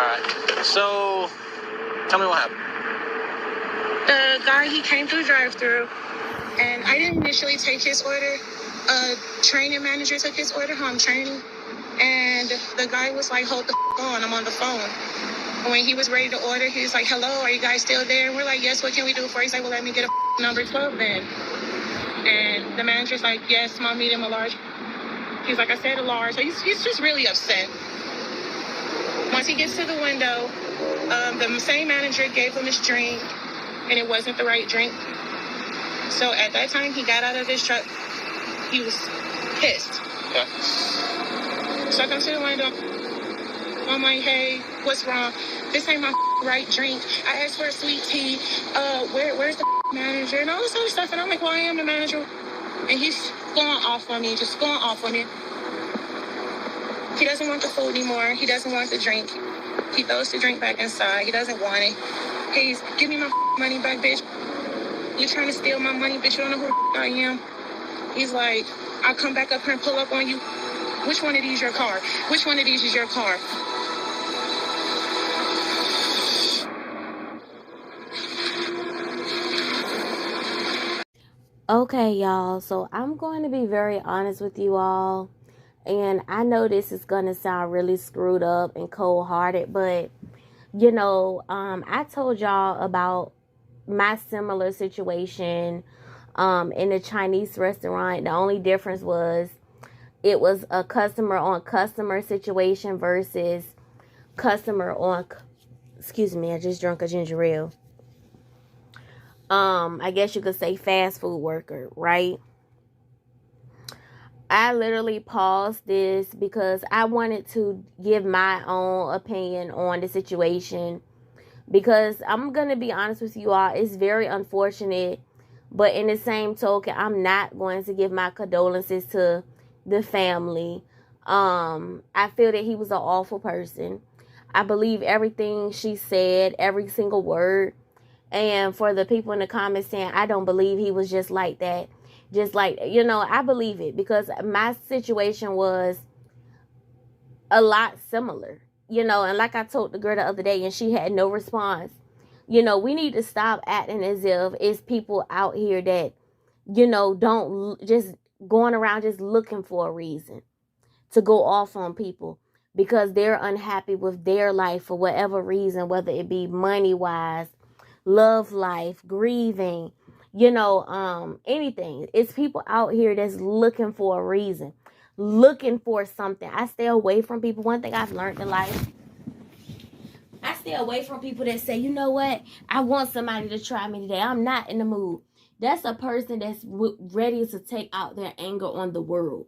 Alright. So, tell me what happened. The guy, he came through drive-thru, and I didn't initially take his order. A training manager took his order, who I'm training, and the guy was like, hold the on, I'm on the phone. And when he was ready to order, he was like, hello, are you guys still there? And we're like, yes, what can we do for you? He's like, well, let me get a number 12 then. And the manager's like, yes, small, medium, or large. He's like, I said a large. So he's just really upset. Once he gets to the window, the same manager gave him his drink, and it wasn't the right drink. So at that time, he got out of his truck. He was pissed. Yeah. So I come to the window. I'm like, hey, what's wrong? This ain't my right drink. I asked for a sweet tea. Where's the manager? And all this other stuff. And I'm like, well, I am the manager. And he's going off on me, just going off on me. He doesn't want the food anymore. He doesn't want the drink. He throws the drink back inside. He doesn't want it. Hey, give me my money back, bitch. You're trying to steal my money, bitch. You don't know who I am. He's like, I'll come back up here and pull up on you. Which one of these your car? Which one of these is your car? Okay, y'all, so I'm going to be very honest with you all, and I know this is going to sound really screwed up and cold-hearted, but, you know, I told y'all about my similar situation in the Chinese restaurant. The only difference was it was a customer-on-customer situation versus customer-on, excuse me, I just drank a ginger ale. I guess you could say fast food worker, right? I literally paused this because I wanted to give my own opinion on the situation, because I'm going to be honest with you all, it's very unfortunate, but in the same token, I'm not going to give my condolences to the family. I feel that he was an awful person. I believe everything she said, every single word. And for the people in the comments saying, I don't believe he was just like that. Just like, you know, I believe it, because my situation was a lot similar, you know, and like I told the girl the other day and she had no response. You know, we need to stop acting as if it's people out here that, you know, don't just going around just looking for a reason to go off on people because they're unhappy with their life for whatever reason, whether it be money wise, love life, grieving, you know, anything. It's people out here that's looking for a reason, looking for something. I stay away from people. One thing I've learned in life, I stay away from people that say, you know what, I want somebody to try me today. I'm not in the mood. That's a person that's ready to take out their anger on the world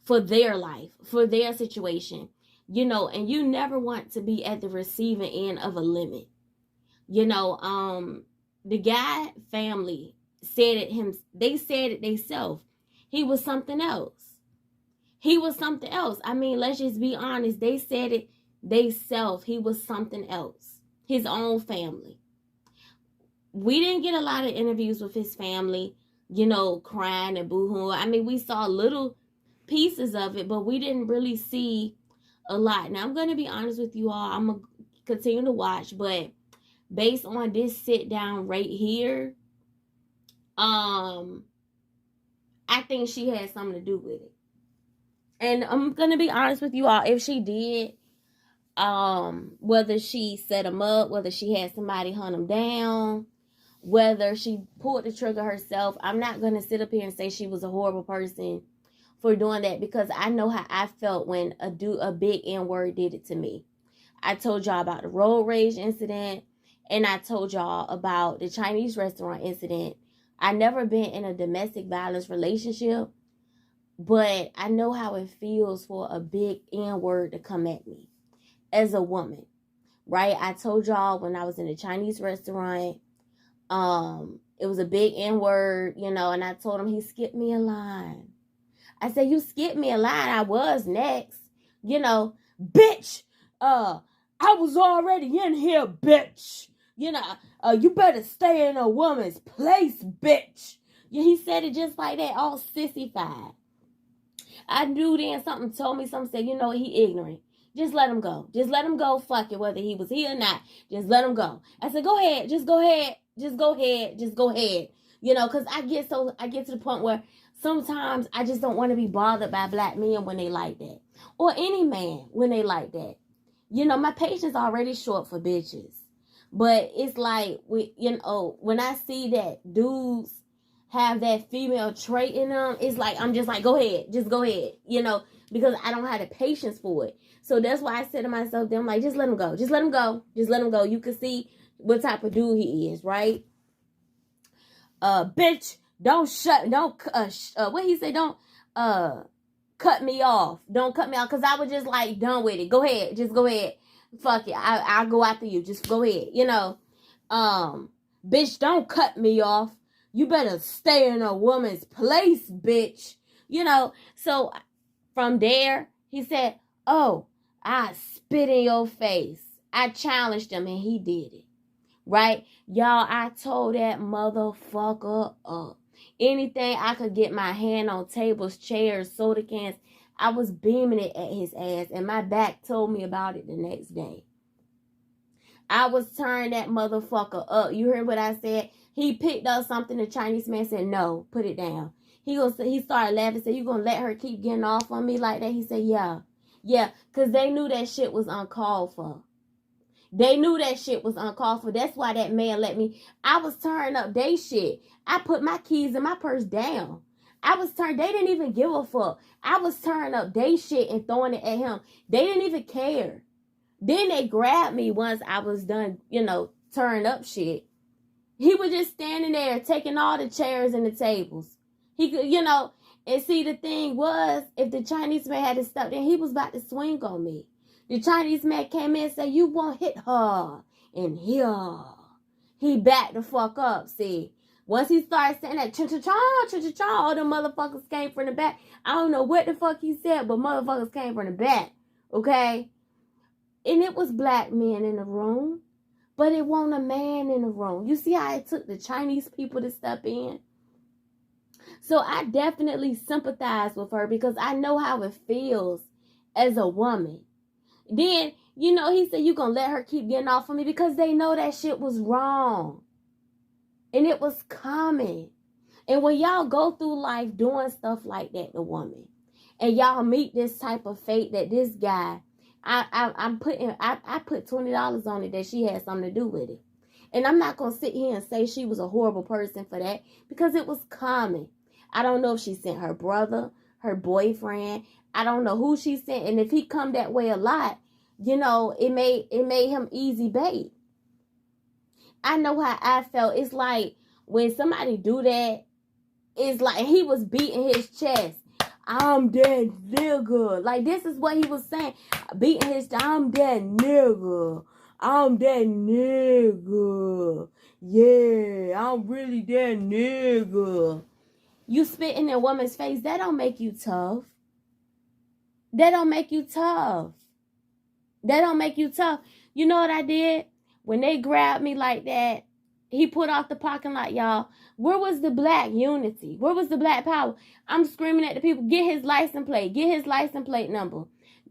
for their life, for their situation, you know, and you never want to be at the receiving end of a limit. You know, the guy family said it they said it themselves. He was something else. He was something else. I mean, let's just be honest. They said it themselves. He was something else. His own family. We didn't get a lot of interviews with his family, you know, crying and boo-hooing. I mean, we saw little pieces of it, but we didn't really see a lot. Now, I'm going to be honest with you all. I'm going to continue to watch, but based on this sit down right here, I think she had something to do with it. And I'm gonna be honest with you all, if she did, whether she set him up, whether she had somebody hunt him down, whether she pulled the trigger herself, I'm not gonna sit up here and say she was a horrible person for doing that, because I know how I felt when a big N-word did it to me. I told y'all about the road rage incident. And I told y'all about the Chinese restaurant incident. I never been in a domestic violence relationship, but I know how it feels for a big N-word to come at me as a woman, right? I told y'all when I was in a Chinese restaurant, it was a big N-word, you know, and I told him he skipped me a line. I said, you skipped me a line. I was next, you know, bitch, I was already in here, bitch. You know, you better stay in a woman's place, bitch. Yeah, he said it just like that, all sissified. I knew then something told me, something said, you know, he ignorant. Just let him go. Just let him go. Fuck it, whether he was here or not. Just let him go. I said, go ahead. Just go ahead. Just go ahead. Just go ahead. You know, because I get to the point where sometimes I just don't want to be bothered by black men when they like that. Or any man when they like that. You know, my patience already short for bitches. But it's like, when I see that dudes have that female trait in them, it's like, I'm just like, go ahead. Just go ahead. You know, because I don't have the patience for it. So that's why I said to myself, I'm like, just let him go. Just let him go. Just let him go. You can see what type of dude he is, right? Bitch, what he say? Don't, cut me off. Don't cut me off. Cause I was just like done with it. Go ahead. Just go ahead. Fuck it. I'll go after you. Just go ahead. You know, bitch, don't cut me off. You better stay in a woman's place, bitch. You know, so from there, he said, oh, I spit in your face. I challenged him and he did it. Right? Y'all, I told that motherfucker up. Anything I could get my hand on, tables, chairs, soda cans, I was beaming it at his ass. And my back told me about it the next day. I was turning that motherfucker up. You heard what I said? He picked up something. The Chinese man said, no, put it down. He started laughing, said, you gonna let her keep getting off on me like that? He said, yeah. Yeah, because they knew that shit was uncalled for. They knew that shit was uncalled for. That's why that man let me. I was turning up they shit. I put my keys in my purse down. They didn't even give a fuck. I was turning up they shit and throwing it at him. They didn't even care. Then they grabbed me once I was done, turning up shit. He was just standing there taking all the chairs and the tables. He could, and see, the thing was, if the Chinese man had stepped in, he was about to swing on me. The Chinese man came in and said, you won't hit her in here. He backed the fuck up, see. Once he started saying that, cha-cha-cha, all the motherfuckers came from the back. I don't know what the fuck he said, but motherfuckers came from the back, okay? And it was black men in the room, but it wasn't a man in the room. You see how it took the Chinese people to step in? So I definitely sympathize with her because I know how it feels as a woman. Then, he said, you gonna let her keep getting off of me because they know that shit was wrong. And it was coming. And when y'all go through life doing stuff like that to woman, and y'all meet this type of fate that this guy, I put $20 on it that she had something to do with it. And I'm not gonna sit here and say she was a horrible person for that because it was common. I don't know if she sent her brother, her boyfriend. I don't know who she sent. And if he come that way a lot, it made him easy bait. I know how I felt. It's like when somebody do that, it's like he was beating his chest. I'm that nigga. Like, this is what he was saying. Beating his chest. I'm that nigga. I'm that nigga. Yeah, I'm really that nigga. You spit in a woman's face, that don't make you tough. That don't make you tough. That don't make you tough. You know what I did? When they grabbed me like that, he put off the parking lot, y'all. Where was the black unity? Where was the black power? I'm screaming at the people, get his license plate. Get his license plate number.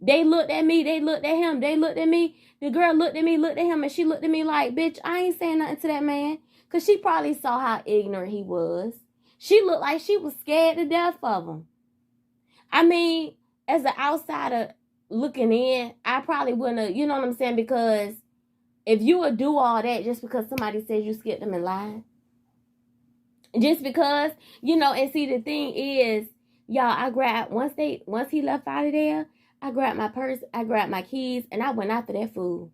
They looked at me. They looked at him. They looked at me. The girl looked at me, looked at him, and she looked at me like, bitch, I ain't saying nothing to that man. Because she probably saw how ignorant he was. She looked like she was scared to death of him. I mean, as an outsider looking in, I probably wouldn't have, you know what I'm saying? Because if you would do all that just because somebody says you skipped them in line. Just because, and see, the thing is, y'all, I grabbed, once he left out of there, I grabbed my purse, I grabbed my keys, and I went after that fool.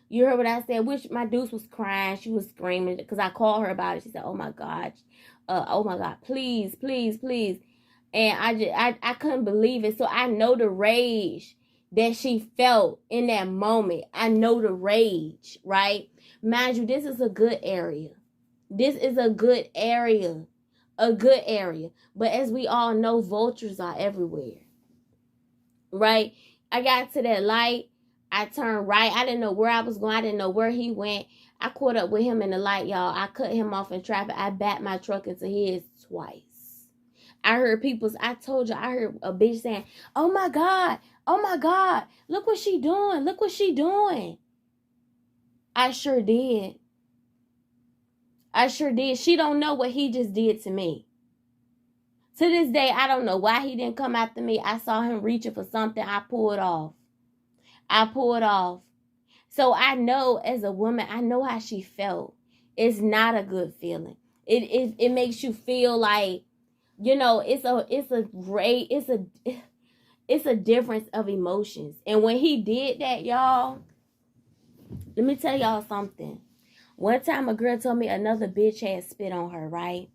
You heard what I said? Which my deuce was crying. She was screaming because I called her about it. She said, oh my God, please, please, please. And I couldn't believe it. So I know the rage that she felt in that moment. I know the rage, right? Mind you, this is a good area. This is a good area. A good area. But as we all know, vultures are everywhere. Right? I got to that light. I turned right. I didn't know where I was going. I didn't know where he went. I caught up with him in the light, y'all. I cut him off in traffic. I backed my truck into his twice. I told you, I heard a bitch saying, oh my God, look what she doing. Look what she doing. I sure did. She don't know what he just did to me. To this day, I don't know why he didn't come after me. I saw him reaching for something. I pulled off. So I know, as a woman, I know how she felt. It's not a good feeling. It makes you feel like, you know, it's a difference of emotions. And when he did that, y'all, let me tell y'all something. One time a girl told me another bitch had spit on her, right?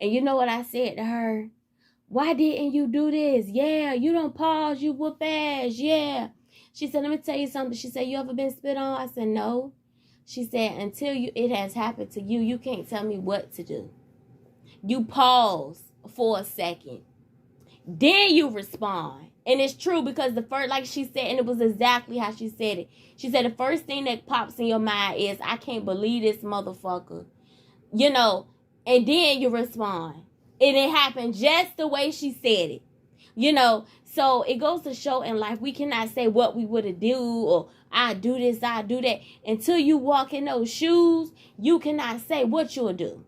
And you know what I said to her? Why didn't you do this? Yeah, you don't pause, you whoop ass, yeah. She said, let me tell you something. She said, you ever been spit on? I said, no. She said, until it has happened to you, you can't tell me what to do. You pause for a second. Then you respond. And it's true, because the first, like she said, and it was exactly how she said it. She said, the first thing that pops in your mind is, I can't believe this motherfucker. You know, and then you respond. And it happened just the way she said it. You know, so it goes to show in life, we cannot say what we would do, or I do this, I do that. Until you walk in those shoes, you cannot say what you'll do.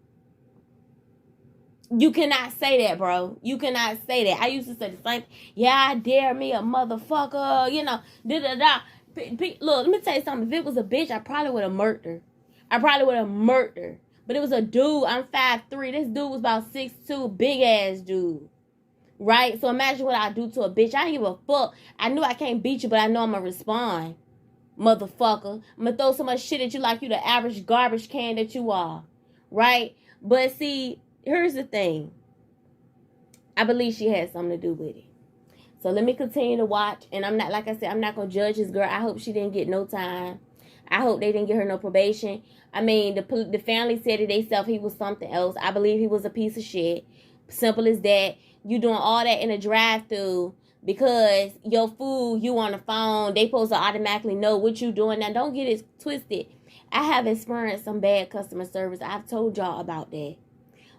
You cannot say that, bro. You cannot say that. I used to say the same. Yeah, I dare me a motherfucker. You know, da-da-da. Look, let me tell you something. If it was a bitch, I probably would have murdered her. But it was a dude. I'm 5'3". This dude was about 6'2". Big ass dude. Right? So imagine what I do to a bitch. I don't give a fuck. I knew I can't beat you, but I know I'm going to respond. Motherfucker. I'm going to throw so much shit at you like you the average garbage can that you are. Right? But see, here's the thing. I believe she had something to do with it. So let me continue to watch. And I'm not, like I said, I'm not going to judge this girl. I hope she didn't get no time. I hope they didn't give her no probation. I mean, the family said it themselves. He was something else. I believe he was a piece of shit. Simple as that. You doing all that in a drive-thru because your food, you on the phone. They supposed to automatically know what you doing. Now, don't get it twisted. I have experienced some bad customer service. I've told y'all about that.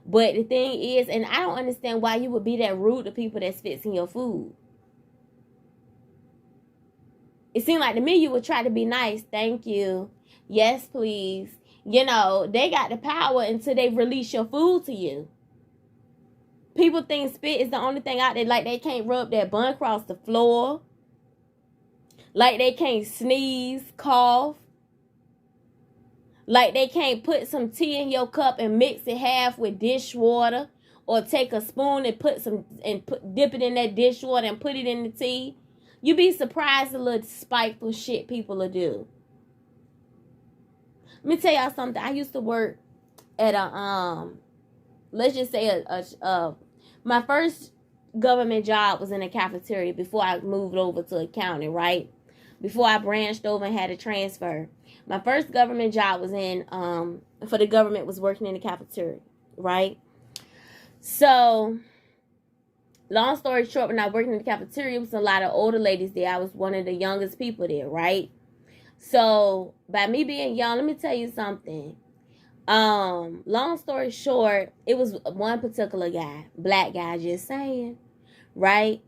But the thing is, and I don't understand why you would be that rude to people that's fixing your food. It seemed like to me you would try to be nice. Thank you. Yes, please. You know, they got the power until they release your food to you. People think spit is the only thing out there. Like they can't rub their bun across the floor. Like they can't sneeze, cough. Like they can't put some tea in your cup and mix it half with dishwater. Or take a spoon and dip it in that dishwater and put it in the tea. You be surprised the little spiteful shit people will do. Let me tell y'all something. I used to work at let's just say my first government job was in a cafeteria before I moved over to accounting, right? Before I branched over and had a transfer. My first government job was for the government, was working in the cafeteria, right? So, long story short, when I worked in the cafeteria, there was a lot of older ladies there. I was one of the youngest people there, right? So, by me being young, let me tell you something. Long story short, it was one particular guy, black guy, just saying, right?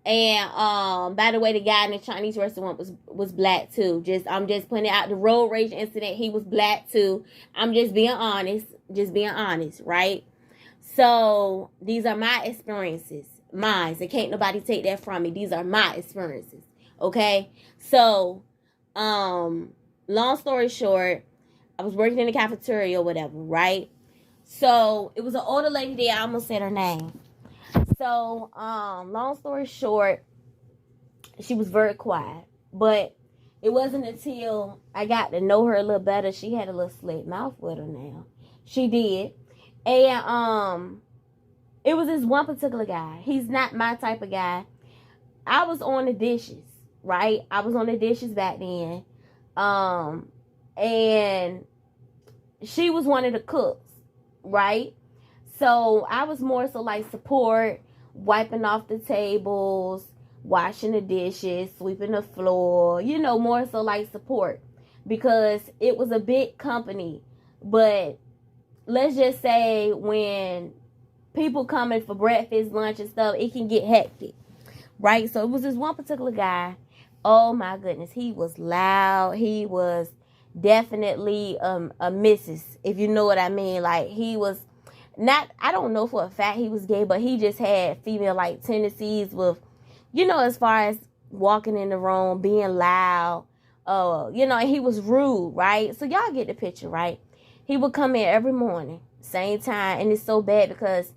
And by the way, the guy in the Chinese restaurant was black too. I'm just pointing out the road rage incident. He was black too. I'm just being honest, right? So these are my experiences, mine. So can't nobody take that from me. These are my experiences, okay? So, long story short, I was working in the cafeteria or whatever, right? So it was an older lady there. I almost said her name. So, long story short, she was very quiet. But it wasn't until I got to know her a little better. She had a little slick mouth with her now. She did. And it was this one particular guy. He's not my type of guy. I was on the dishes, right? I was on the dishes back then. And she was one of the cooks, right? So I was more so like support, wiping off the tables, washing the dishes, sweeping the floor, you know, more so like support because it was a big company. But let's just say when people coming for breakfast, lunch, and stuff, it can get hectic, right? So it was this one particular guy. Oh my goodness, he was loud. He was definitely a missus, if you know what I mean. Like, he was not, I don't know for a fact he was gay, but he just had female like tendencies with, as far as walking in the room, being loud, and he was rude, right? So y'all get the picture, right? He would come in every morning, same time, and it's so bad because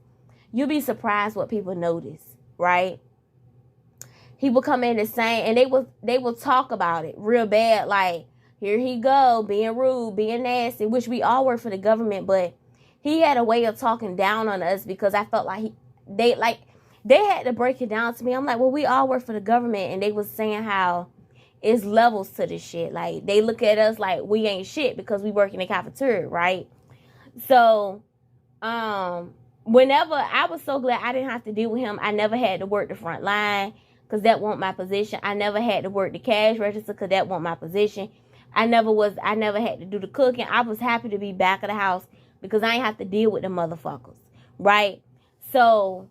you'll be surprised what people notice, right? He would come in the same, and they will talk about it real bad, like, here he go, being rude, being nasty, which we all work for the government, but he had a way of talking down on us because I felt like they had to break it down to me. I'm like, well, we all work for the government, and they was saying how it's levels to this shit. Like, they look at us like we ain't shit because we work in the cafeteria, right? So, whenever, I was so glad I didn't have to deal with him. I never had to work the front line because that wasn't my position. I never had to work the cash register because that wasn't my position. I never had to do the cooking. I was happy to be back of the house because I ain't have to deal with the motherfuckers, right? So,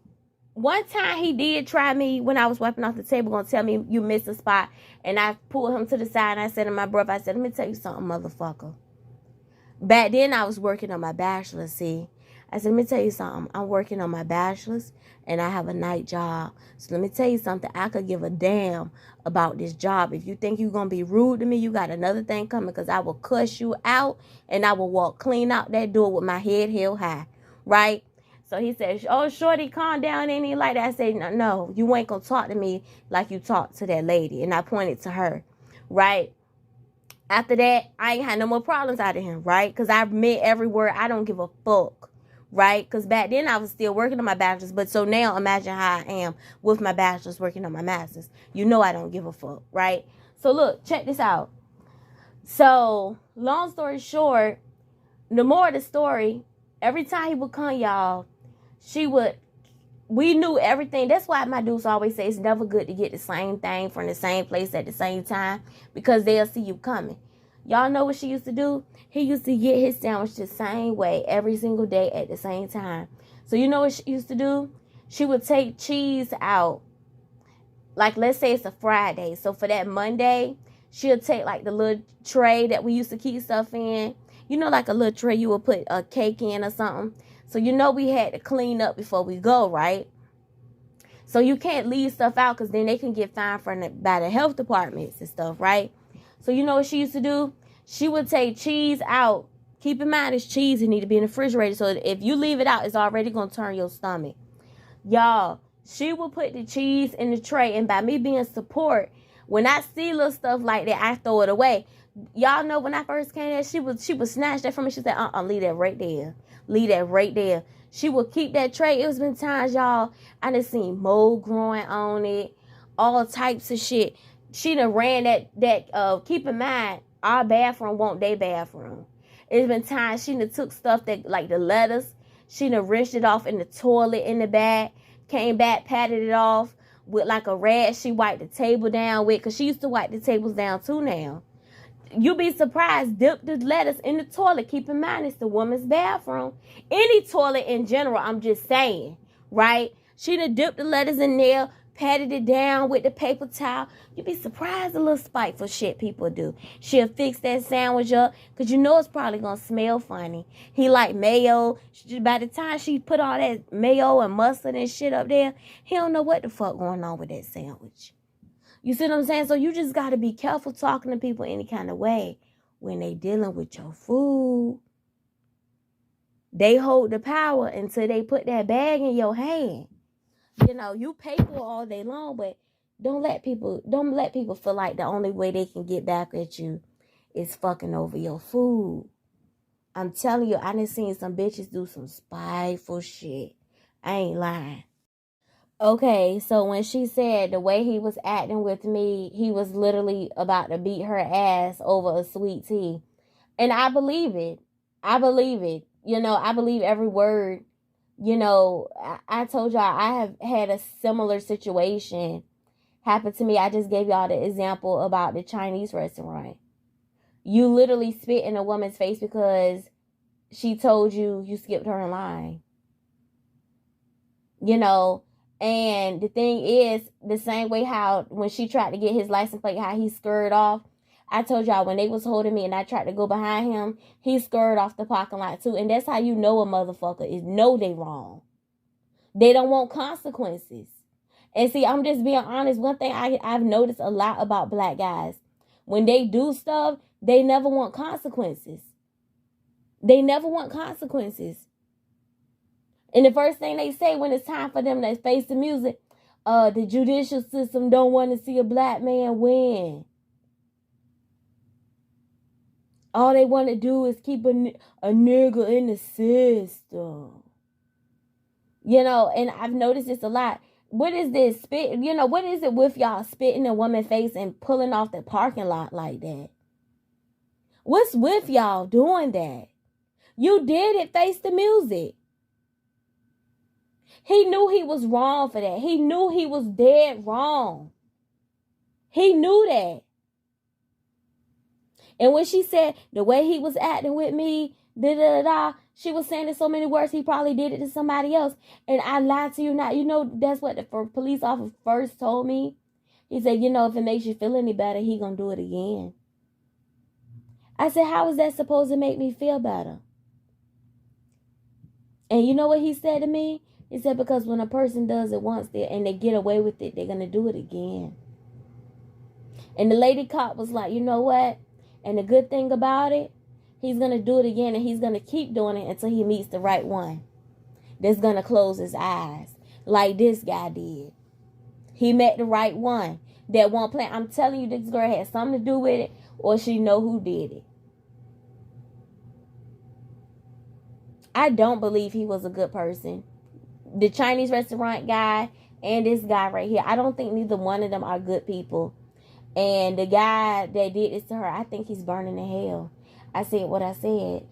one time he did try me when I was wiping off the table, gonna tell me you missed a spot. And I pulled him to the side and I said to my brother, I said, let me tell you something, motherfucker. Back then I was working on my bachelor's, see. I said, let me tell you something. I'm working on my bachelor's and I have a night job. So let me tell you something. I could give a damn about this job. If you think you're going to be rude to me, you got another thing coming because I will cuss you out and I will walk clean out that door with my head held high, right? So he said, oh, shorty, calm down, ain't he like that? I said, no, you ain't going to talk to me like you talked to that lady. And I pointed to her, right? After that, I ain't had no more problems out of him, right? Because I meant every word. I don't give a fuck, right? Because back then I was still working on my bachelor's. But so now imagine how I am with my bachelor's working on my master's. You know I don't give a fuck, right? So look, check this out. So long story short, the more of the story, every time he would come, y'all, we knew everything. That's why my dudes always say it's never good to get the same thing from the same place at the same time because they'll see you coming. Y'all know what she used to do? He used to get his sandwich the same way every single day at the same time. So you know what she used to do? She would take cheese out. Like, let's say it's a Friday. So for that Monday, she'll take like the little tray that we used to keep stuff in. You know, like a little tray you would put a cake in or something. So you know we had to clean up before we go, right? So you can't leave stuff out because then they can get fined by the health departments and stuff, right? So you know what she used to do? She would take cheese out. Keep in mind, it's cheese. It need to be in the refrigerator. So if you leave it out, it's already going to turn your stomach. Y'all, she would put the cheese in the tray. And by me being support, when I see little stuff like that, I throw it away. Y'all know when I first came there, she would snatch that from me. She said, leave that right there. Leave that right there. She would keep that tray. It was been times, y'all, I done seen mold growing on it. All types of shit. She done ran that keep in mind, our bathroom won't their bathroom. It's been times she done took stuff that, like the lettuce, she done rinsed it off in the toilet in the back, came back, patted it off with like a rag she wiped the table down with, because she used to wipe the tables down too now. You'll be surprised, dip the lettuce in the toilet. Keep in mind, it's the woman's bathroom. Any toilet in general, I'm just saying, right? She done dipped the lettuce in there, patted it down with the paper towel. You'd be surprised the little spiteful shit people do. She'll fix that sandwich up because you know it's probably going to smell funny. He like mayo. By the time she put all that mayo and mustard and shit up there, he don't know what the fuck going on with that sandwich. You see what I'm saying? So you just got to be careful talking to people any kind of way when they dealing with your food. They hold the power until they put that bag in your hand. You know, you pay for it all day long, but don't let people feel like the only way they can get back at you is fucking over your food. I'm telling you, I done seen some bitches do some spiteful shit. I ain't lying. Okay, so when she said the way he was acting with me, he was literally about to beat her ass over a sweet tea. And I believe it. I believe it. You know, I believe every word. You know, I told y'all I have had a similar situation happen to me. I just gave y'all the example about the Chinese restaurant. You literally spit in a woman's face because she told you skipped her in line. you know. And the thing is, the same way how when she tried to get his license plate, how he scurried off. I told y'all when they was holding me and I tried to go behind him, he scurried off the parking lot too. And that's how you know a motherfucker is know they wrong. They don't want consequences. And see, I'm just being honest. One thing I've noticed a lot about black guys, when they do stuff, they never want consequences. They never want consequences. And the first thing they say when it's time for them to face the music, the judicial system don't want to see a black man win. All they want to do is keep a nigga in the system. You know, and I've noticed this a lot. What is this spit? You know, what is it with y'all spitting in a woman's face and pulling off the parking lot like that? What's with y'all doing that? You did it, face the music. He knew he was wrong for that. He knew he was dead wrong. He knew that. And when she said the way he was acting with me, she was saying in so many words, he probably did it to somebody else. And I lied to you not. You know, that's what the police officer first told me. He said, you know, if it makes you feel any better, he gonna do it again. I said, how is that supposed to make me feel better? And you know what he said to me? He said, because when a person does it once and they get away with it, they're going to do it again. And the lady cop was like, you know what? And the good thing about it, he's going to do it again and he's going to keep doing it until he meets the right one that's going to close his eyes like this guy did. He met the right one that won't play. I'm telling you, this girl had something to do with it or she know who did it. I don't believe he was a good person. The Chinese restaurant guy and this guy right here, I don't think neither one of them are good people. And the guy that did this to her, I think he's burning in hell. I said what I said.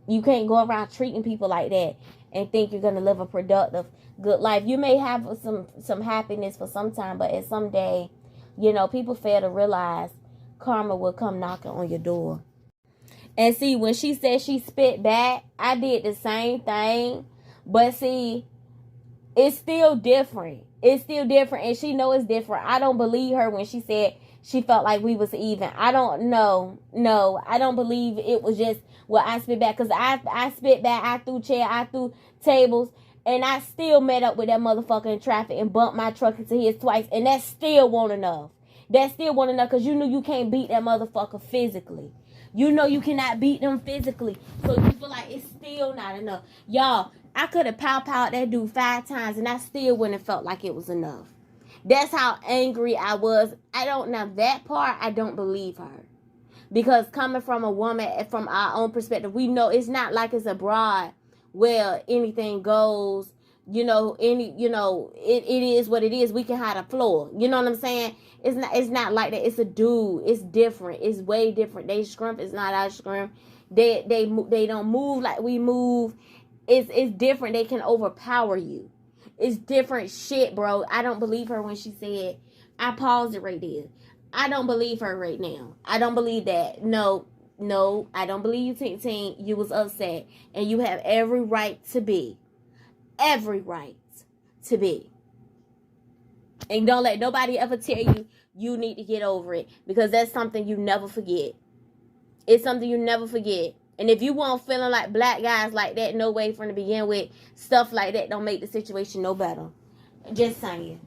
You can't go around treating people like that and think you're going to live a productive, good life. You may have some happiness for some time, but at some day, you know, people fail to realize karma will come knocking on your door. And see, when she said she spit back, I did the same thing. But see, it's still different. It's still different. And she know it's different. I don't believe her when she said she felt like we was even. I don't know. No, I don't believe it was just, well, I spit back. Because I spit back. I threw chairs. I threw tables. And I still met up with that motherfucker in traffic and bumped my truck into his twice. And that still wasn't enough. That still wasn't enough because you knew you can't beat that motherfucker physically. You know you cannot beat them physically. So you feel like it's still not enough. Y'all, I could have pow-powed that dude 5 times and I still wouldn't have felt like it was enough. That's how angry I was. Now that part, I don't believe her. Because coming from a woman, from our own perspective, we know it's not like it's abroad where anything goes. You know, it is what it is. We can hide a floor. You know what I'm saying? It's not like that. It's a dude. It's different. It's way different. They scrimp. It's not our scrimp. They don't move like we move. It's different. They can overpower you. It's different shit, bro. I don't believe her when she said, I paused it right there. I don't believe her right now. I don't believe that. No, I don't believe you, Tink. You was upset. And you have every right to be. Every right to be. And don't let nobody ever tell you you need to get over it. Because that's something you never forget. It's something you never forget. And if you weren't feeling like black guys like that, no way from the begin with, stuff like that don't make the situation no better. Just saying.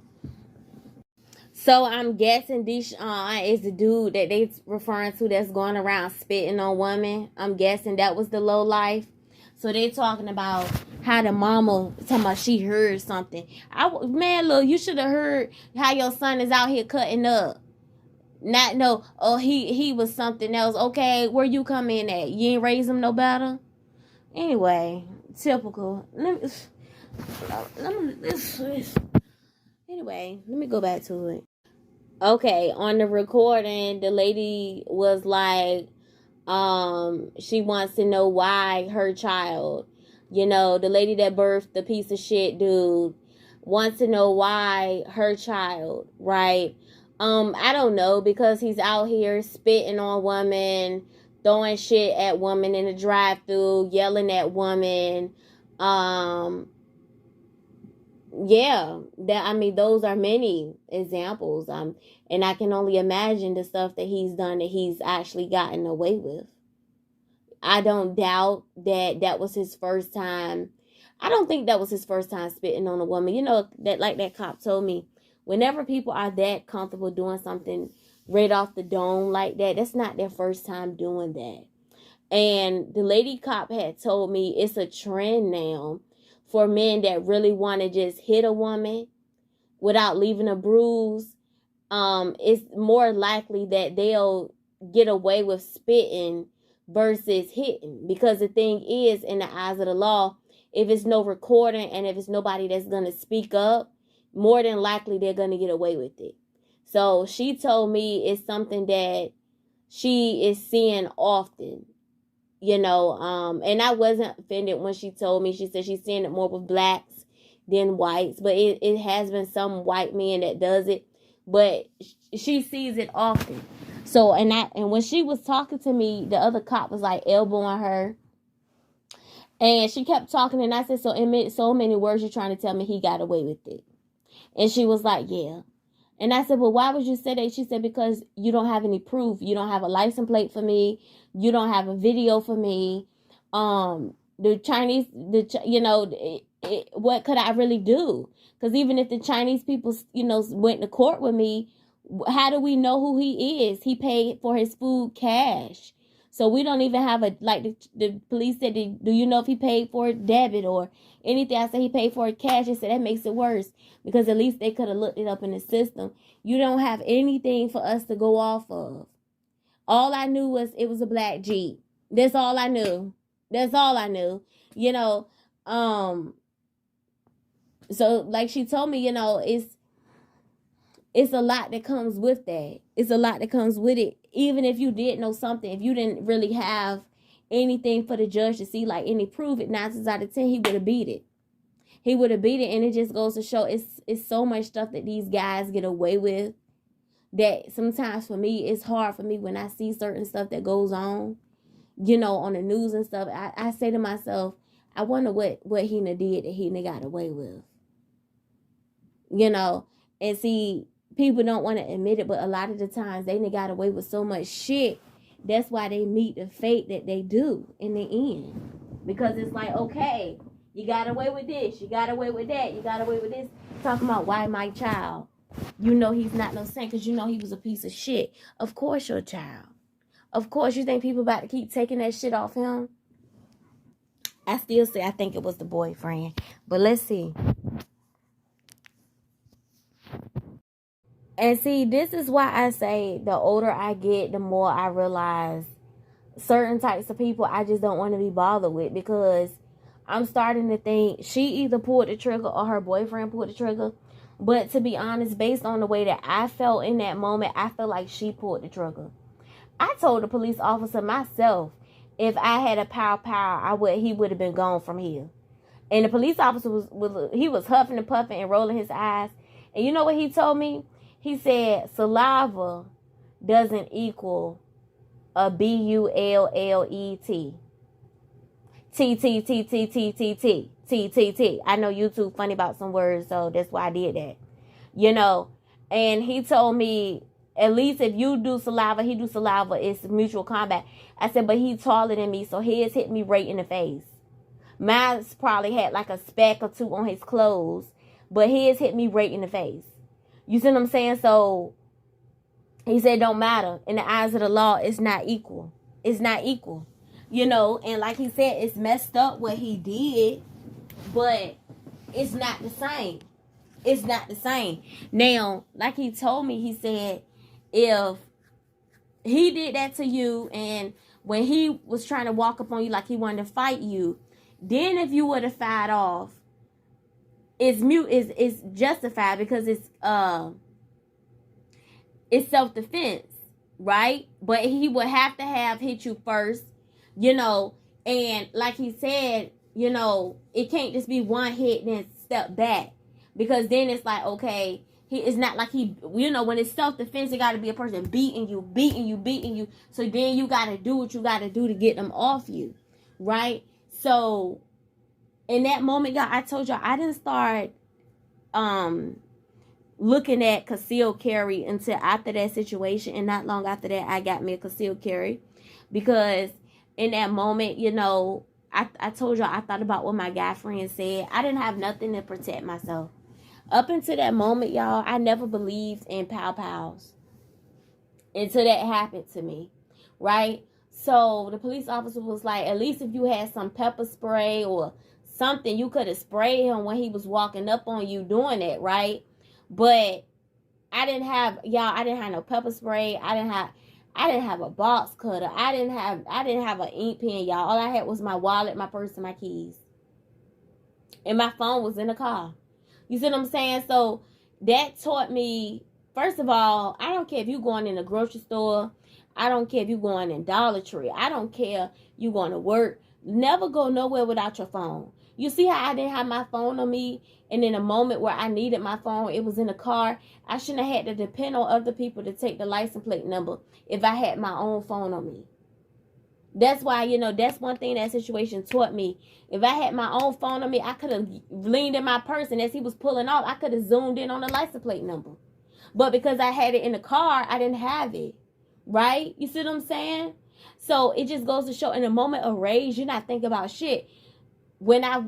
So I'm guessing Desean is the dude that they referring to that's going around spitting on women. I'm guessing that was the low life. So they talking about how the mama talking about she heard something. Man, look, you should have heard how your son is out here cutting up. Not no, oh, he was something else. Okay, where you come in at? You ain't raise him no better? Anyway, typical. Anyway, let me go back to it. Okay, on the recording, the lady was like, she wants to know why her child, you know, the lady that birthed the piece of shit dude, wants to know why her child, right? I don't know, because he's out here spitting on women, throwing shit at women in the drive-thru, yelling at women, Yeah, those are many examples. And I can only imagine the stuff that he's done that he's actually gotten away with. I don't doubt that that was his first time. I don't think that was his first time spitting on a woman. You know, that like that cop told me, whenever people are that comfortable doing something right off the dome like that, that's not their first time doing that. And the lady cop had told me it's a trend now for men that really want to just hit a woman without leaving a bruise. It's more likely that they'll get away with spitting versus hitting, because the thing is, in the eyes of the law, if it's no recording and if it's nobody that's gonna speak up, more than likely they're gonna get away with it. So she told me it's something that she is seeing often, and I wasn't offended when she told me. She said she's seeing it more with blacks than whites, but it has been some white men that does it, but she sees it often. So, and when she was talking to me, the other cop was like elbowing her, and she kept talking, and I said, so in so many words, you're trying to tell me he got away with it? And she was like, yeah. And I said, well, why would you say that? She said, because you don't have any proof. You don't have a license plate for me. You don't have a video for me. The Chinese, what could I really do? Because even if the Chinese people, went to court with me, how do we know who he is? He paid for his food cash. So we don't even have the police said, do you know if he paid for it debit or anything? I said he paid for it cash. They said that makes it worse, because at least they could have looked it up in the system. You don't have anything for us to go off of. All I knew was it was a black Jeep. That's all I knew. So like she told me, it's a lot that comes with that. It's a lot that comes with it. Even if you did know something, if you didn't really have anything for the judge to see, like any proof, 9 times out of 10, he would have beat it. And it just goes to show it's so much stuff that these guys get away with that sometimes for me, it's hard for me when I see certain stuff that goes on, on the news and stuff. I say to myself, I wonder what he did that he got away with. And see, people don't want to admit it, but a lot of the times they got away with so much shit. That's why they meet the fate that they do in the end. Because it's like, okay, you got away with this, you got away with that, you got away with this. Talking about why my child. He's not no saint because he was a piece of shit. Of course your child. Of course you think people about to keep taking that shit off him? I still say I think it was the boyfriend. But let's see. And see, this is why I say the older I get, the more I realize certain types of people I just don't want to be bothered with, because I'm starting to think she either pulled the trigger or her boyfriend pulled the trigger. But to be honest, based on the way that I felt in that moment, I feel like she pulled the trigger. I told the police officer myself, if I had a power, he would have been gone from here. And the police officer was huffing and puffing and rolling his eyes. And you know what he told me? He said saliva doesn't equal a bullet. T. I know YouTube funny about some words, so that's why I did that. And he told me, at least if you do saliva, he do saliva, it's mutual combat. I said, but he taller than me, so his hit me right in the face. Mine's probably had like a speck or two on his clothes, but his hit me right in the face. You see what I'm saying? So he said, don't matter. In the eyes of the law, it's not equal. It's not equal. And like he said, it's messed up what he did, but it's not the same. It's not the same. Now, like he told me, he said, if he did that to you and when he was trying to walk up on you like he wanted to fight you, then if you would have fired off, it's justified because it's self-defense, right? But he would have to have hit you first, and like he said, it can't just be one hit and then step back, because then it's like, okay, it's not like when it's self-defense, it got to be a person beating you. So then you got to do what you got to do to get them off you, right? So in that moment, y'all, I told y'all I didn't start looking at concealed carry until after that situation, and not long after that I got me a concealed carry, because in that moment, you know, I told y'all I thought about what my guy friend said. I didn't have nothing to protect myself. Up until that moment, y'all, I never believed in pow-pows until that happened to me, right? So the police officer was like, at least if you had some pepper spray or something, you could have sprayed him when he was walking up on you doing it, right? But I didn't have no pepper spray. I didn't have a box cutter. I didn't have an ink pen, y'all. All I had was my wallet, my purse, and my keys. And my phone was in the car. You see what I'm saying? So that taught me, first of all, I don't care if you're going in a grocery store. I don't care if you're going in Dollar Tree. I don't care you going to work. Never go nowhere without your phone. You see how I didn't have my phone on me, and in a moment where I needed my phone, it was in the car. I shouldn't have had to depend on other people to take the license plate number if I had my own phone on me. That's why, you know, that's one thing that situation taught me. If I had my own phone on me, I could have leaned in my purse, and as he was pulling off, I could have zoomed in on the license plate number. But because I had it in the car, I didn't have it. Right? You see what I'm saying? So it just goes to show, in a moment of rage, you're not thinking about shit. When I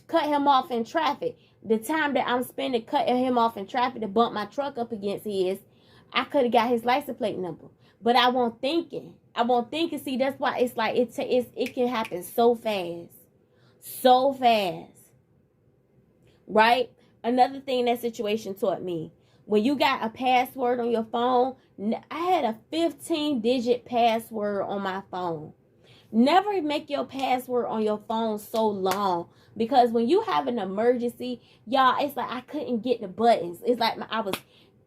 cut him off in traffic, the time that I'm spending cutting him off in traffic to bump my truck up against his, I could have got his license plate number. But I won't thinking. See, that's why it's like it can happen so fast. So fast. Right? Another thing that situation taught me, when you got a password on your phone, I had a 15-digit password on my phone. Never make your password on your phone so long, because when you have an emergency, y'all, it's like I couldn't get the buttons. It's like I was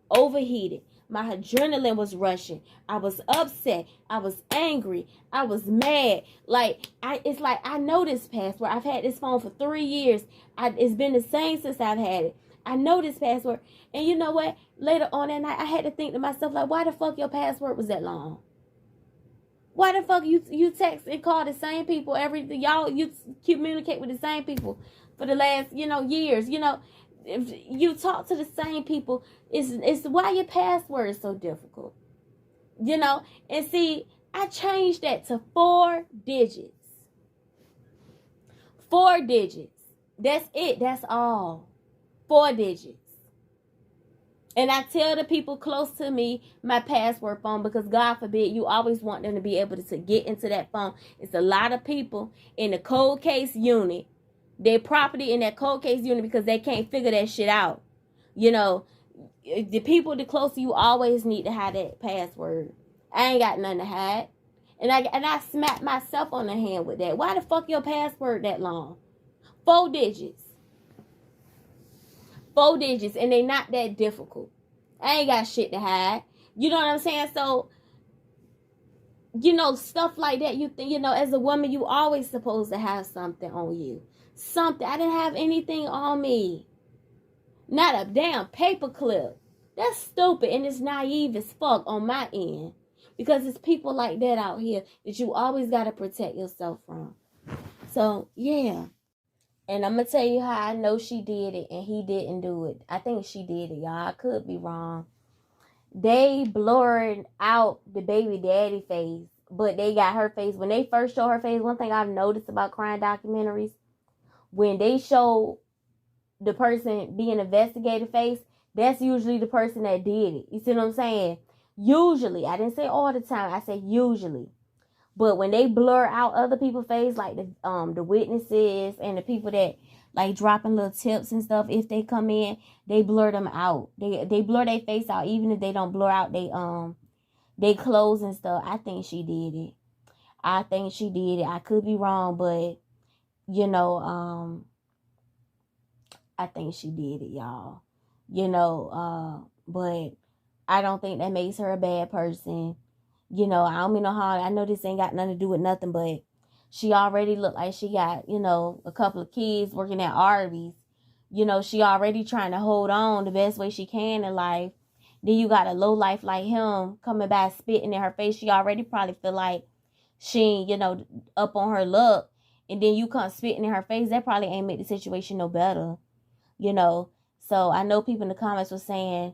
overheated. My adrenaline was rushing. I was upset. I was angry. I was mad. It's like I know this password. I've had this phone for 3 years. It's been the same since I've had it. I know this password. And you know what? Later on that night, I had to think to myself, like, why the fuck your password was that long? Why the fuck you text and call the same people you communicate with the same people for the last, years, if you talk to the same people, it's why your password is so difficult, and see, I changed that to 4 digits. 4 digits. That's it. That's all. 4 digits. And I tell the people close to me my password phone, because God forbid, you always want them to be able to get into that phone. It's a lot of people in the cold case unit, their property in that cold case unit, because they can't figure that shit out. The people that close to you always need to have that password. I ain't got nothing to hide. And I smacked myself on the hand with that. Why the fuck your password that long? 4 digits. 4 digits, and they not that difficult. I ain't got shit to hide. You know what I'm saying? So, stuff like that. You think, as a woman, you always supposed to have something on you. Something. I didn't have anything on me. Not a damn paper clip. That's stupid, and it's naive as fuck on my end. Because it's people like that out here that you always got to protect yourself from. So, yeah. And I'm going to tell you how I know she did it and he didn't do it. I think she did it, y'all. I could be wrong. They blurred out the baby daddy face, but they got her face. When they first show her face, one thing I've noticed about crime documentaries, when they show the person being investigated face, that's usually the person that did it. You see what I'm saying? Usually. I didn't say all the time. I said usually. But when they blur out other people's face, like the witnesses and the people that like dropping little tips and stuff, if they come in, they blur them out. They blur their face out, even if they don't blur out they clothes and stuff. I think she did it. I could be wrong, but I think she did it, y'all. But I don't think that makes her a bad person. I don't mean no harm. I know this ain't got nothing to do with nothing, but she already looked like she got, a couple of kids working at Arby's. She already trying to hold on the best way she can in life. Then you got a low life like him coming by spitting in her face. She already probably feel like she, up on her luck. And then you come spitting in her face. That probably ain't make the situation no better. So I know people in the comments were saying,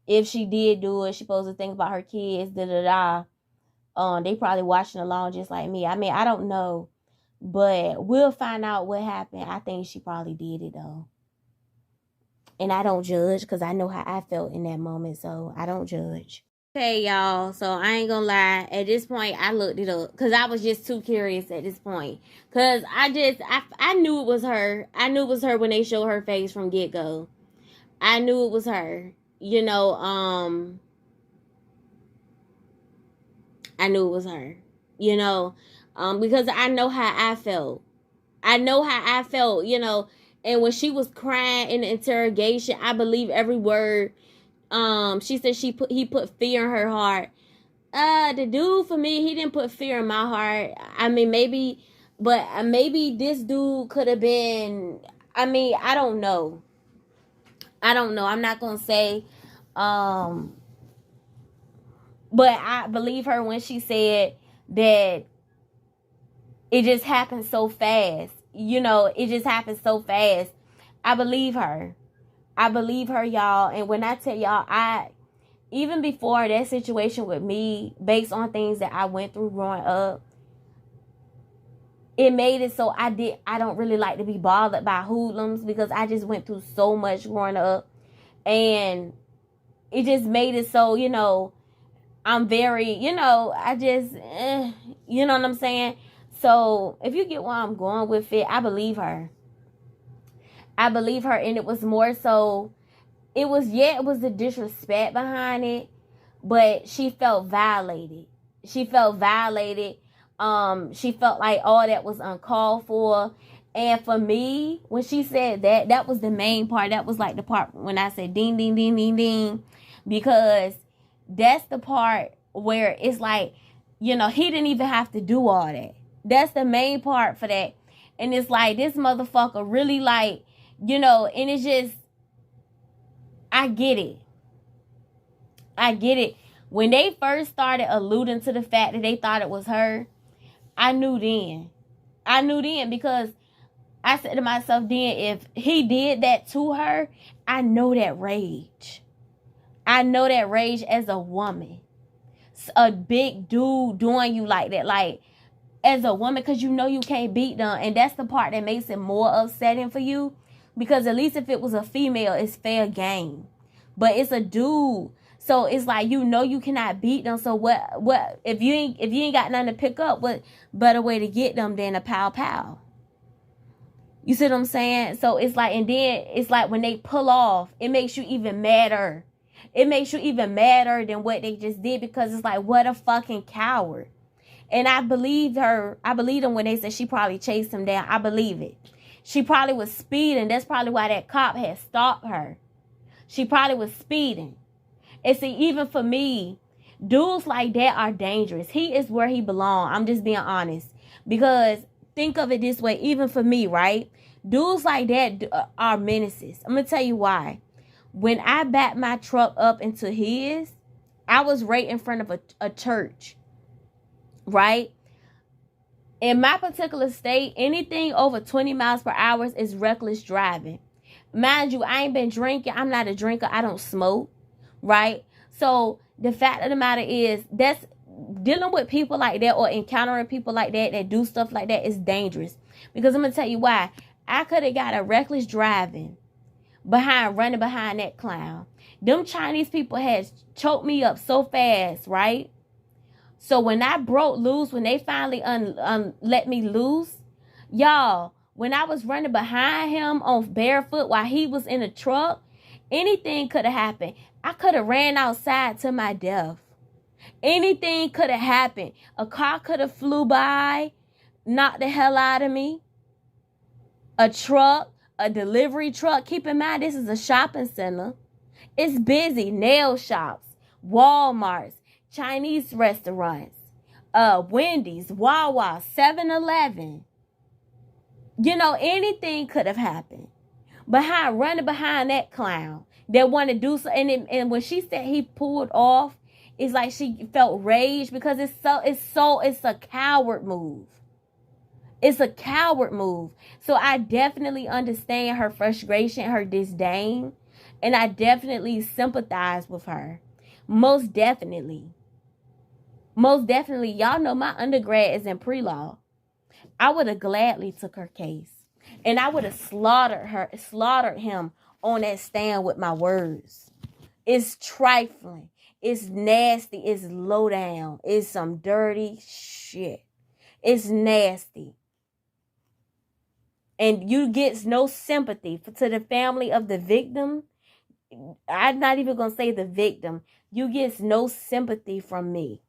if she did do it, she supposed to think about her kids, they probably watching along just like me. I mean, I don't know, but we'll find out what happened. I think she probably did it though. And I don't judge because I know how I felt in that moment, so I don't judge. Okay, y'all, so I ain't gonna lie. At this point, I looked it up because I was just too curious at this point. Because I knew it was her. I knew it was her when they showed her face from get-go. I knew it was her. You know, I knew it was her. You know, because I know how I felt. I know how I felt, you know. And when she was crying in the interrogation, I believe every word. She said he put fear in her heart. The dude, for me, he didn't put fear in my heart. I mean, maybe this dude could have been. I mean, I don't know. I'm not gonna say. But I believe her when she said that it just happened so fast. You know, it just happened so fast. I believe her. Y'all. And when I tell y'all, even before that situation with me, based on things that I went through growing up, it made it so I don't really like to be bothered by hoodlums because I just went through so much growing up. And it just made it so, you know, I'm very, you know, I just, you know what I'm saying? So if you get where I'm going with it, I believe her. And it was more so, it was the disrespect behind it, but she felt violated. She felt like all that was uncalled for. And for me, when she said that was the main part. That was like the part when I said ding, ding, ding, ding, ding. Because that's the part where it's like, you know, he didn't even have to do all that. That's the main part for that. And it's like, this motherfucker really like, you know, and it's just, I get it. When they first started alluding to the fact that they thought it was her, I knew then because I said to myself then, if he did that to her, I know that rage. As a woman. A big dude doing you like that, like as a woman, because you know you can't beat them. And that's the part that makes it more upsetting for you. Because at least if it was a female, it's fair game. But it's a dude. So it's like, you know, you cannot beat them. So what if you ain't got nothing to pick up, what better way to get them than a pow? You see what I'm saying? So it's like, and then it's like when they pull off, it makes you even madder. It makes you even madder than what they just did, because it's like, what a fucking coward. And I believed her. I believed them when they said she probably chased him down. I believe it. She probably was speeding. That's probably why that cop had stopped her. She probably was speeding. And see, even for me, dudes like that are dangerous. He is where he belongs. I'm just being honest. Because think of it this way, even for me, right? Dudes like that are menaces. I'm going to tell you why. When I backed my truck up into his, I was right in front of a church, right? In my particular state, anything over 20 miles per hour is reckless driving. Mind you, I ain't been drinking. I'm not a drinker. I don't smoke, right? So the fact of the matter is, that's dealing with people like that or encountering people like that do stuff like that is dangerous. Because I'm going to tell you why. I could have got a reckless driving running behind that clown. Them Chinese people had choked me up so fast, right? So when I broke loose, when they finally let me loose, y'all, when I was running behind him on barefoot while he was in a truck, anything could have happened. I could have ran outside to my death. Anything could have happened. A car could have flew by, knocked the hell out of me. A truck, a delivery truck. Keep in mind, this is a shopping center. It's busy. Nail shops, Walmarts, Chinese restaurants, Wendy's, Wawa, 7-Eleven. You know, anything could have happened. Running behind that clown that wanted to do so. And when she said he pulled off, it's like she felt rage because it's a coward move. It's a coward move. So I definitely understand her frustration, her disdain, and I definitely sympathize with her. Most definitely. Most definitely. Y'all know my undergrad is in pre-law. I would have gladly took her case. And I would have slaughtered him on that stand with my words. It's trifling. It's nasty. It's low down. It's some dirty shit. It's nasty. And you get no sympathy to the family of the victim. I'm not even going to say the victim. You get no sympathy from me.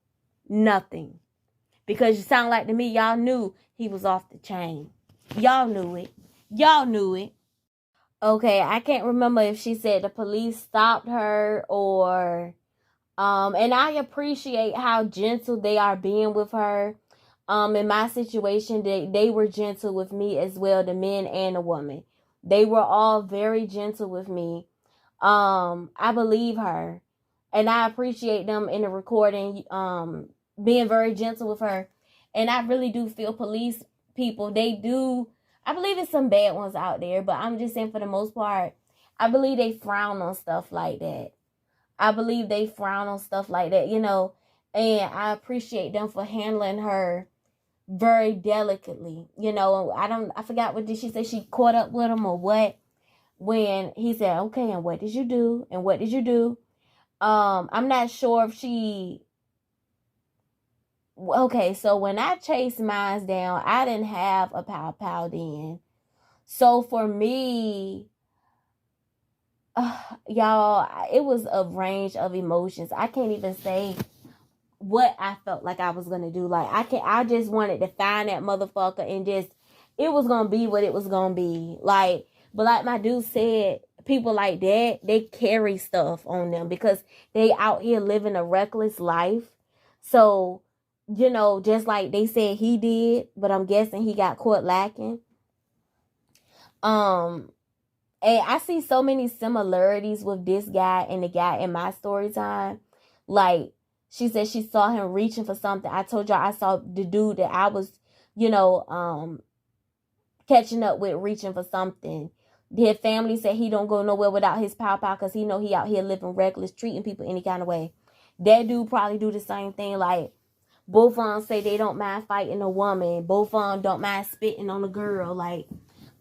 Nothing. Because you sound like to me, y'all knew he was off the chain. Y'all knew it. Y'all knew it. Okay, I can't remember if she said the police stopped her or... and I appreciate how gentle they are being with her. In my situation, they were gentle with me as well, the men and the woman. They were all very gentle with me. I believe her. And I appreciate them in the recording, being very gentle with her. And I really do feel police people, they do, I believe there's some bad ones out there, but I'm just saying for the most part, I believe they frown on stuff like that. I believe they frown on stuff like that, you know, and I appreciate them for handling her very delicately. You know, I forgot what did she say, she caught up with him or what, when he said, okay, and what did you do? And what did you do? I'm not sure if she, okay, so when I chased mines down, I didn't have a pow then. So for me, y'all, it was a range of emotions. I can't even say what I felt like I was gonna do. Like I just wanted to find that motherfucker and just, it was gonna be what it was gonna be. Like, but like my dude said, people like that, they carry stuff on them because they out here living a reckless life. So, you know, just like they said he did, but I'm guessing he got caught lacking. And I see so many similarities with this guy and the guy in my story time. Like, she said she saw him reaching for something. I told y'all I saw the dude that I was, you know, catching up with reaching for something. His family said he don't go nowhere without his pow because he know he out here living reckless, treating people any kind of way. That dude probably do the same thing. Like, both of them say they don't mind fighting a woman. Both of them don't mind spitting on a girl. Like,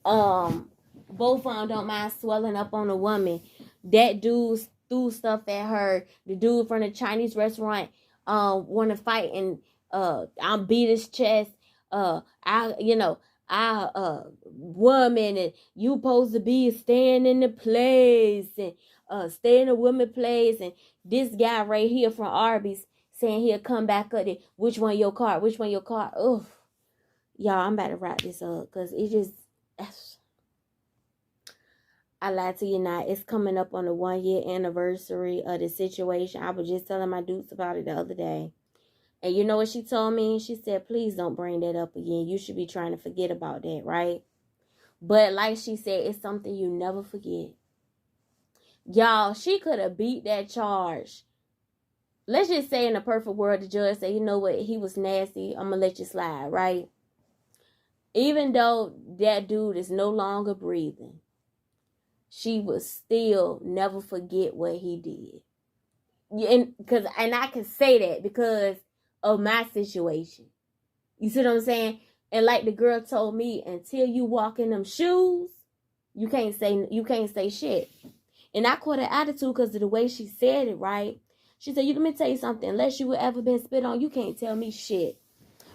both of them don't mind swelling up on a woman. That dude threw stuff at her. The dude from the Chinese restaurant want to fight and I'm beat his chest. Woman, and you supposed to be staying in the place and stay in a woman place. And this guy right here from Arby's saying he'll come back up there. Which one your car? Which one your car? Ugh. Y'all, I'm about to wrap this up because it just... I lied to you not. It's coming up on the 1-year anniversary of the situation. I was just telling my dudes about it the other day. And you know what she told me? She said, please don't bring that up again. You should be trying to forget about that, right? But like she said, it's something you never forget. Y'all, she could have beat that charge. Let's just say in a perfect world, the judge said, you know what? He was nasty. I'm going to let you slide, right? Even though that dude is no longer breathing, she would still never forget what he did. And I can say that because of my situation. You see what I'm saying? And like the girl told me, until you walk in them shoes, you can't say shit. And I caught her attitude because of the way she said it, right? She said, let me tell you something. Unless you ever been spit on, you can't tell me shit.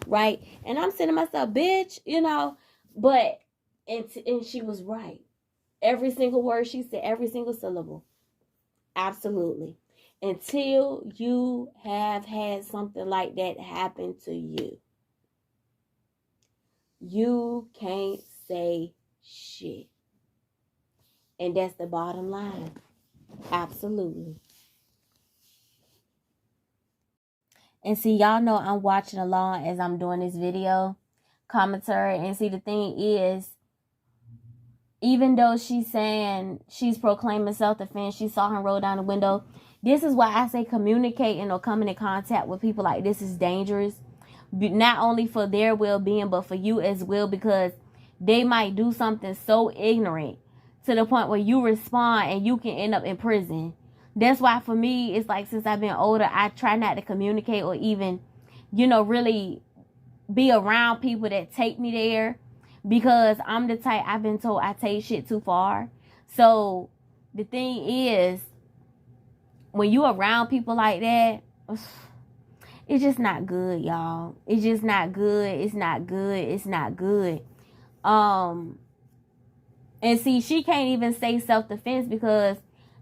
Right? And I'm saying to myself, bitch, you know, but, and she was right. Every single word she said, every single syllable. Absolutely. Until you have had something like that happen to you, you can't say shit. And that's the bottom line. Absolutely. And see, y'all know I'm watching along as I'm doing this video commentary. And see, the thing is, even though she's saying she's proclaiming self-defense, she saw him roll down the window. This is why I say communicating or coming in contact with people like this is dangerous. not only for their well-being, but for you as well, because they might do something so ignorant to the point where you respond and you can end up in prison. That's why for me, it's like, since I've been older, I try not to communicate or even, really be around people that take me there, because I'm the type, I've been told I take shit too far. So the thing is, when you around people like that, it's just not good, y'all. It's just not good. It's not good. It's not good. And see, she can't even say self-defense, because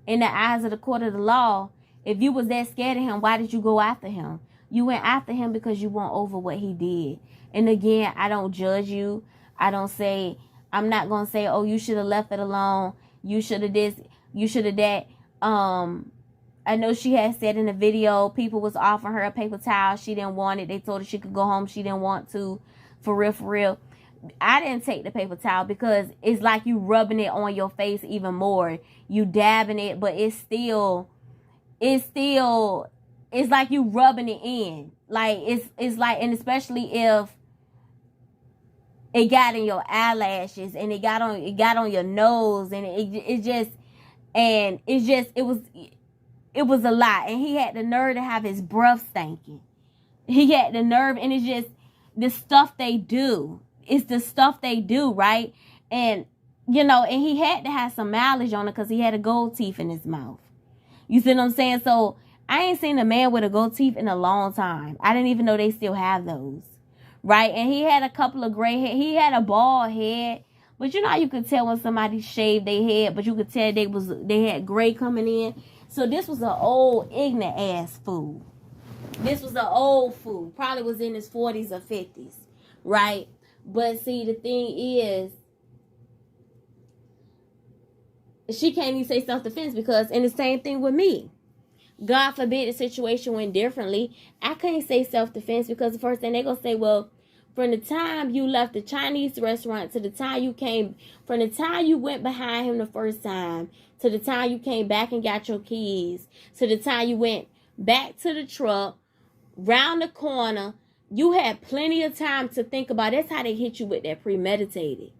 in the eyes of the court of the law, if you was that scared of him, why did you go after him? You went after him because you want over what he did. And again, I don't judge you. I'm not going to say, oh, you should have left it alone. You should have this. You should have that. I know she had said in the video, people was offering her a paper towel. She didn't want it. They told her she could go home. She didn't want to. For real, for real. I didn't take the paper towel, because it's like you rubbing it on your face even more. You dabbing it, but it's like you rubbing it in. Like, it's like, and especially if it got in your eyelashes and it got on your nose, and it was a lot. And he had the nerve to have his breath stinking. He had the nerve, and it's just the stuff they do. It's the stuff they do, right? And, and he had to have some mileage on it, because he had a gold teeth in his mouth. You see what I'm saying? So I ain't seen a man with a gold teeth in a long time. I didn't even know they still have those, right? And he had a couple of gray hair. He had a bald head. But you know how you could tell when somebody shaved their head, but you could tell they had gray coming in. So this was an old, ignorant ass fool. This was an old fool. Probably was in his 40s or 50s, right? But see, the thing is, she can't even say self-defense, because, and the same thing with me. God forbid the situation went differently. I couldn't say self-defense, because the first thing they're going to say, well, from the time you left the Chinese restaurant to the time you came, from the time you went behind him the first time, to the time you came back and got your keys, to the time you went back to the truck, round the corner, you had plenty of time to think about it. That's how they hit you with that premeditated.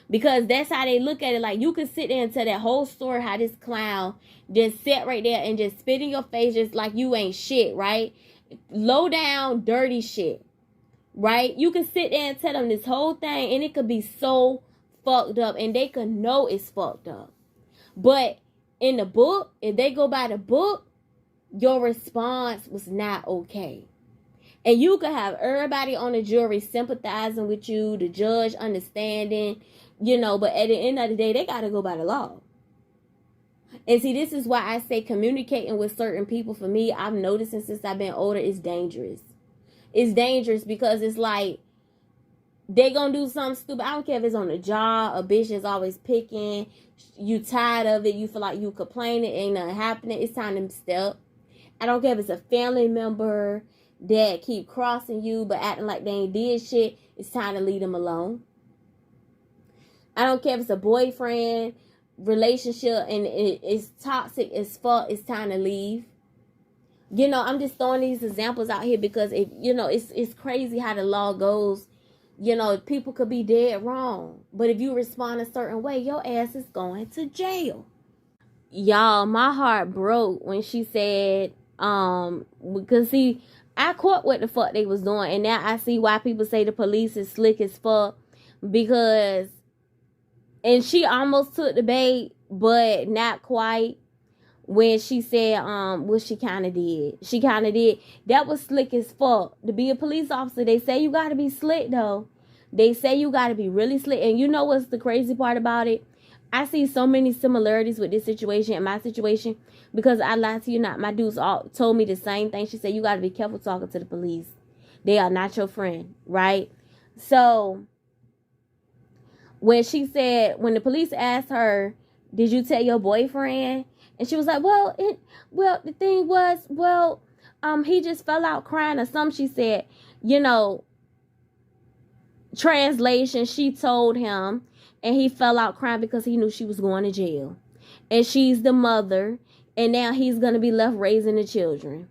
Because that's how they look at it. Like, you can sit there and tell that whole story, how this clown just sat right there and just spit in your face just like you ain't shit, right? Low down, dirty shit, right? You can sit there and tell them this whole thing, and it could be so fucked up, and they could know it's fucked up. But in the book, if they go by the book, your response was not okay. And you could have everybody on the jury sympathizing with you, the judge understanding, but at the end of the day, they got to go by the law. And see, this is why I say communicating with certain people, for me, I've noticed since I've been older, is dangerous. It's dangerous, because it's like, they gonna do something stupid. I don't care if it's on the job, a bitch is always picking, you tired of it, you feel like you complaining, ain't nothing happening, it's time to step. I don't care if it's a family member that keep crossing you but acting like they ain't did shit, it's time to leave them alone. I don't care if it's a boyfriend relationship and it's toxic as fuck, it's time to leave. I'm just throwing these examples out here because it's crazy how the law goes. People could be dead wrong, but if you respond a certain way, your ass is going to jail. Y'all, my heart broke when she said, because see, I caught what the fuck they was doing, and now I see why people say the police is slick as fuck, because, and she almost took the bait, but not quite, when she said, what she kind of did. She kind of did. That was slick as fuck. To be a police officer, they say you got to be slick, though. They say you got to be really slick, and you know what's the crazy part about it? I see so many similarities with this situation and my situation, because I lied to you not. My dudes all told me the same thing. She said, you got to be careful talking to the police. They are not your friend, right? So when she said, when the police asked her, did you tell your boyfriend? And she was like, well, the thing was, he just fell out crying or something. She said, translation, she told him, and he fell out crying because he knew she was going to jail. And she's the mother, and now he's going to be left raising the children.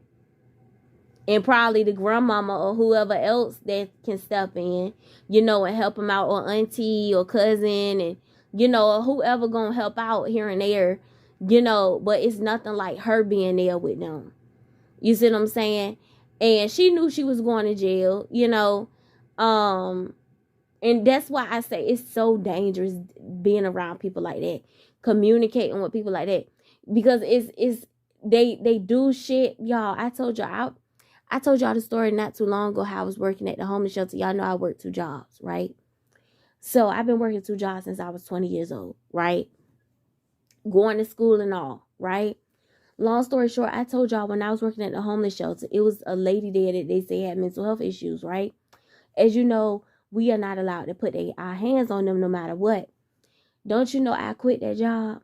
and probably the grandmama or whoever else that can step in, you know, and help them out, or auntie or cousin, and, you know, or whoever gonna help out here and there, you know, but it's nothing like her being there with them. You see what I'm saying? And she knew she was going to jail, you know, and that's why I say it's so dangerous being around people like that, communicating with people like that, because they do shit, y'all. I told y'all the story not too long ago how I was working at the homeless shelter. Y'all know I worked 2 jobs, right? So I've been working 2 jobs since I was 20 years old, right? Going to school and all, right? Long story short, I told y'all when I was working at the homeless shelter, it was a lady there that they say had mental health issues, right? As you know, we are not allowed to put our hands on them no matter what. Don't you know I quit that job?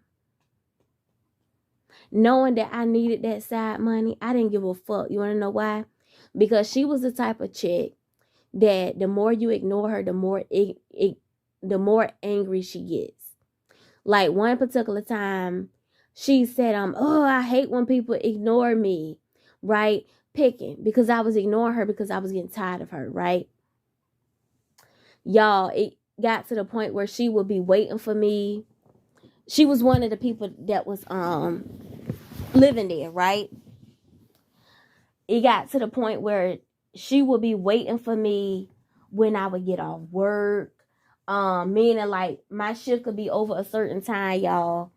Knowing that I needed that side money, I didn't give a fuck. You want to know why? Because she was the type of chick that the more you ignore her, the more angry she gets. Like one particular time, she said, oh, I hate when people ignore me, right? Picking, because I was ignoring her because I was getting tired of her, right? Y'all, it got to the point where she would be waiting for me. She was one of the people that was living there, right? It got to the point where she would be waiting for me when I would get off work. Meaning like my shift could be over a certain time, y'all.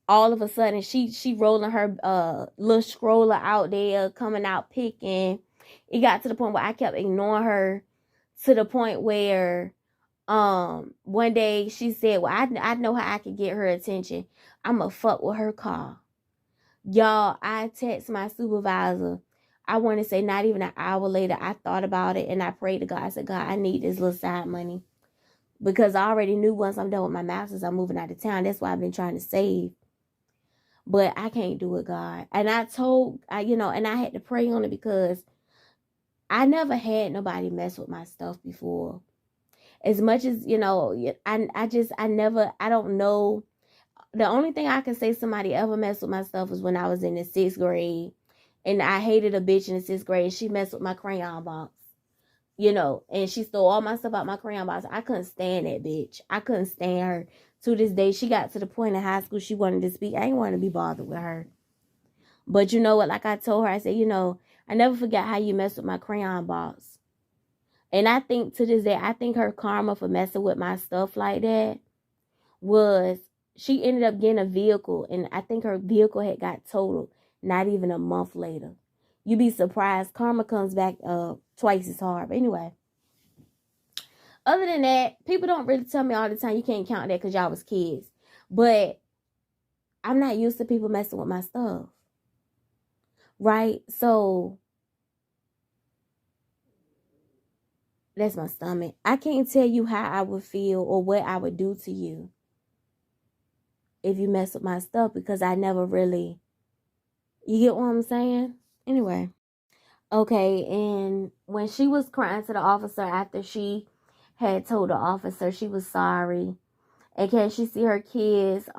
All of a sudden she rolling her little stroller out there, coming out picking. It got to the point where I kept ignoring her, to the point where one day she said, well, I know how I can get her attention. I'ma fuck with her car. Y'all, I text my supervisor. I want to say not even an hour later, I thought about it and I prayed to God. I said, God, I need this little side money, because I already knew once I'm done with my master's, I'm moving out of town. That's why I've been trying to save. But I can't do it, God. And I had to pray on it, because I never had nobody mess with my stuff before. As much as, you know, I don't know. The only thing I can say somebody ever messed with my stuff was when I was in the 6th grade. And I hated a bitch in the 6th grade. She messed with my crayon box. You know, and she stole all my stuff out my crayon box. I couldn't stand that bitch. I couldn't stand her. To this day, she got to the point in high school she wanted to speak. I didn't want to be bothered with her. But you know what? Like I told her, I said, you know, I never forgot how you messed with my crayon box. And I think to this day, I think her karma for messing with my stuff like that was she ended up getting a vehicle. And I think her vehicle had got totaled not even a month later. You'd be surprised. Karma comes back twice as hard. But anyway, other than that, people don't really tell me all the time you can't count that because y'all was kids. But I'm not used to people messing with my stuff. Right? So that's my stomach. I can't tell you how I would feel or what I would do to you if you mess with my stuff, because I never really, you get what I'm saying? Anyway. Okay, and when she was crying to the officer after she had told the officer she was sorry, and can she see her kids, it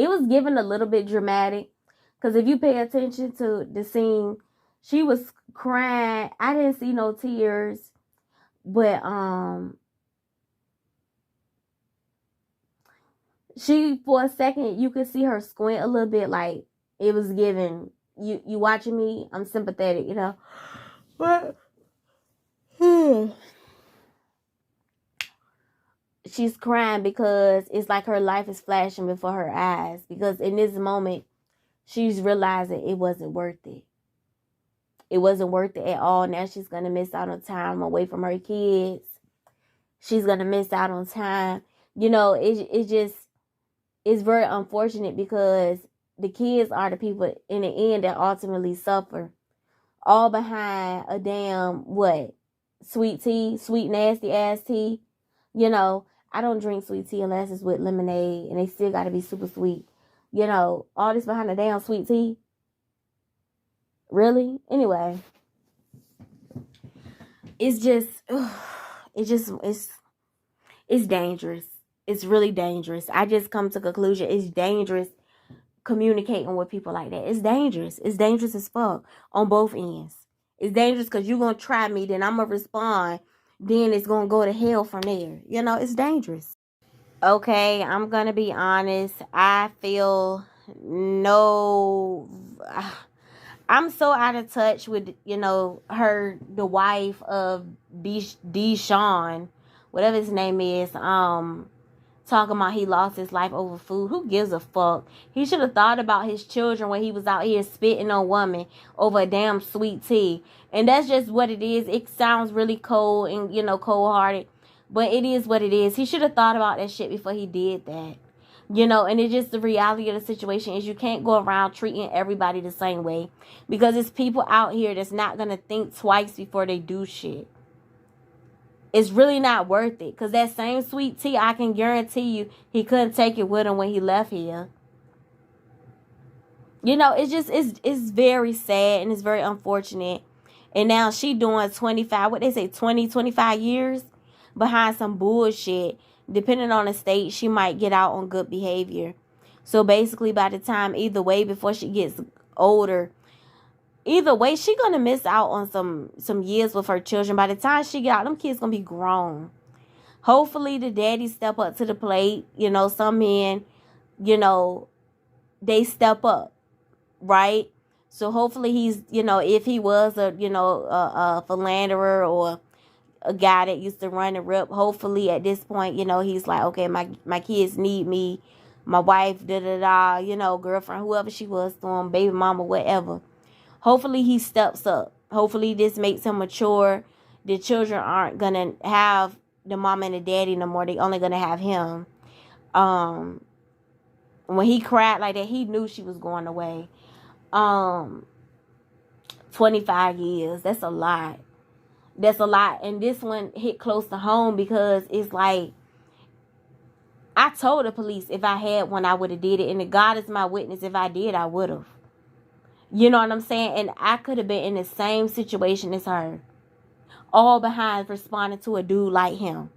was given a little bit dramatic, because if you pay attention to the scene, she was crying. I didn't see no tears, but she, for a second, you could see her squint a little bit, like it was given, you watching me, I'm sympathetic, you know. But she's crying because it's like her life is flashing before her eyes, because in this moment she's realizing it wasn't worth it. It wasn't worth it at all. Now she's gonna miss out on time away from her kids. She's gonna miss out on time. You know, it's very unfortunate, because the kids are the people in the end that ultimately suffer, all behind a damn sweet tea, sweet nasty ass tea. You know, I don't drink sweet tea unless it's with lemonade, and they still got to be super sweet. You know, all this behind a damn sweet tea. Really? Anyway, it's dangerous. It's really dangerous. I just come to the conclusion it's dangerous communicating with people like that. It's dangerous. It's dangerous as fuck on both ends. It's dangerous because you're going to try me, then I'm going to respond. Then it's going to go to hell from there. You know, it's dangerous. Okay, I'm going to be honest. I feel no... I'm so out of touch with, the wife of Desean, whatever his name is, talking about he lost his life over food. Who gives a fuck? He should have thought about his children when he was out here spitting on women over a damn sweet tea. And that's just what it is. It sounds really cold and, cold-hearted, but it is what it is. He should have thought about that shit before he did that. And it's just the reality of the situation is you can't go around treating everybody the same way, because it's people out here that's not going to think twice before they do shit. It's really not worth it, because that same sweet tea, I can guarantee you, he couldn't take it with him when he left here. It's very sad and it's very unfortunate. And now she doing 25 years behind some bullshit. Depending on the state, she might get out on good behavior. So basically, by the time, either way, before she gets older, either way, she gonna miss out on some years with her children. By the time she get out, them kids gonna be grown. Hopefully, the daddy step up to the plate. Some men, they step up, right? So hopefully, he's, if he was a philanderer or a guy that used to run and rip, hopefully at this point, he's like, okay, my kids need me, my wife, girlfriend, whoever she was to him, baby mama, whatever. Hopefully he steps up. Hopefully this makes him mature. The children aren't gonna have the mama and the daddy no more. They only gonna have him. When he cried like that, he knew she was going away. 25 years, that's a lot. That's a lot. And this one hit close to home because it's like, I told the police if I had one, I would have did it. And God is my witness. If I did, I would have. You know what I'm saying? And I could have been in the same situation as her. All behind responding to a dude like him.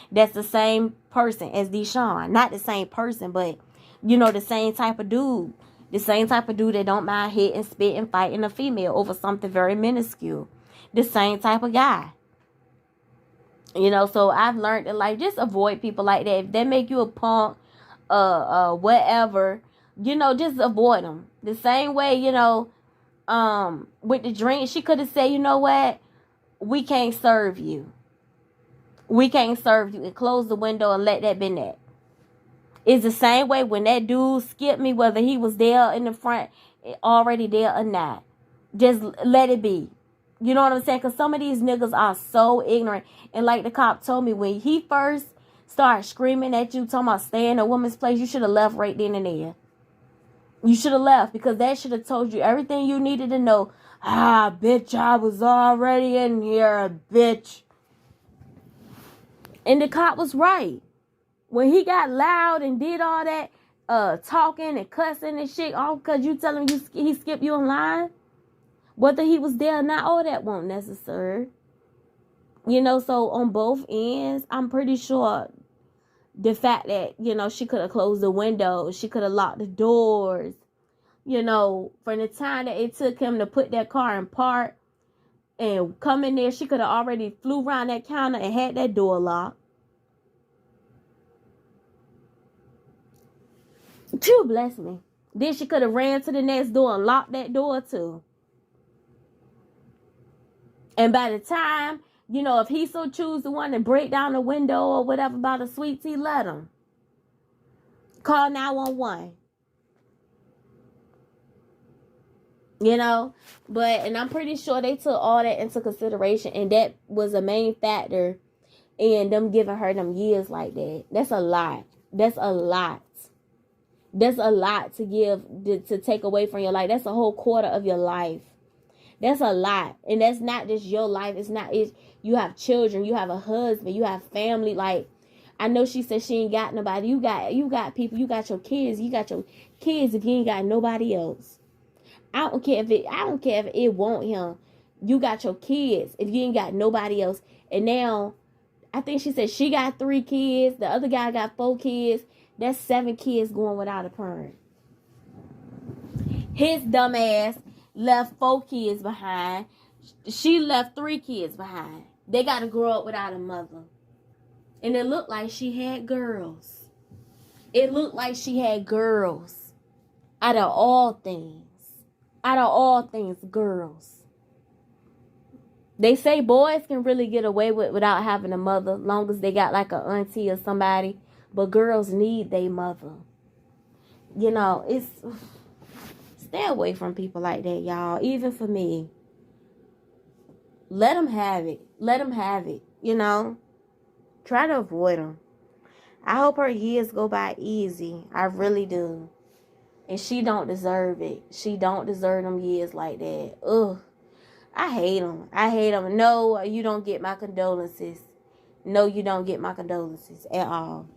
That's the same person as Desean. Not the same person, but, the same type of dude. The same type of dude that don't mind hitting, spitting, fighting a female over something very minuscule. The same type of guy. So I've learned to just avoid people like that. If they make you a punk, whatever, just avoid them. The same way, with the drink, she could have said, you know what? We can't serve you. We can't serve you. And close the window and let that be that. It's the same way when that dude skipped me, whether he was there in the front, already there or not. Just let it be. You know what I'm saying? Because some of these niggas are so ignorant. And like the cop told me, when he first started screaming at you, talking about staying in a woman's place, you should have left right then and there. You should have left, because that should have told you everything you needed to know. Bitch, I was already in here, bitch. And the cop was right. When he got loud and did all that talking and cussing and shit, all because you tell him he skipped you in line. Whether he was there or not, all that won't necessary. So on both ends, I'm pretty sure the fact that, she could have closed the windows, she could have locked the doors, from the time that it took him to put that car in park and come in there, she could have already flew around that counter and had that door locked. Phew, bless me. Then she could have ran to the next door and locked that door too. And by the time, if he so choose to want to break down the window or whatever about a sweet tea, let him. Call 911. And I'm pretty sure they took all that into consideration. And that was a main factor in them giving her them years like that. That's a lot. That's a lot. That's a lot to give, to take away from your life. That's a whole quarter of your life. That's a lot. And that's not just your life. You have children, you have a husband, you have family. Like, I know she said she ain't got nobody. You got people, you got your kids. You got your kids if you ain't got nobody else. I don't care if it won't him. You got your kids if you ain't got nobody else. And now, I think she said she got 3 kids. The other guy got 4 kids. That's 7 kids going without a parent. His dumb ass left 4 kids behind. She left 3 kids behind. They got to grow up without a mother. And it looked like she had girls. It looked like she had girls. Out of all things. Out of all things, girls. They say boys can really get away with without having a mother, long as they got like an auntie or somebody. But girls need their mother. You know, it's... Stay away from people like that, y'all. Even for me. Let them have it. Let them have it, you know. Try to avoid them. I hope her years go by easy. I really do. And she don't deserve it. She don't deserve them years like that. Ugh. I hate them. I hate them. No, you don't get my condolences. No, you don't get my condolences at all.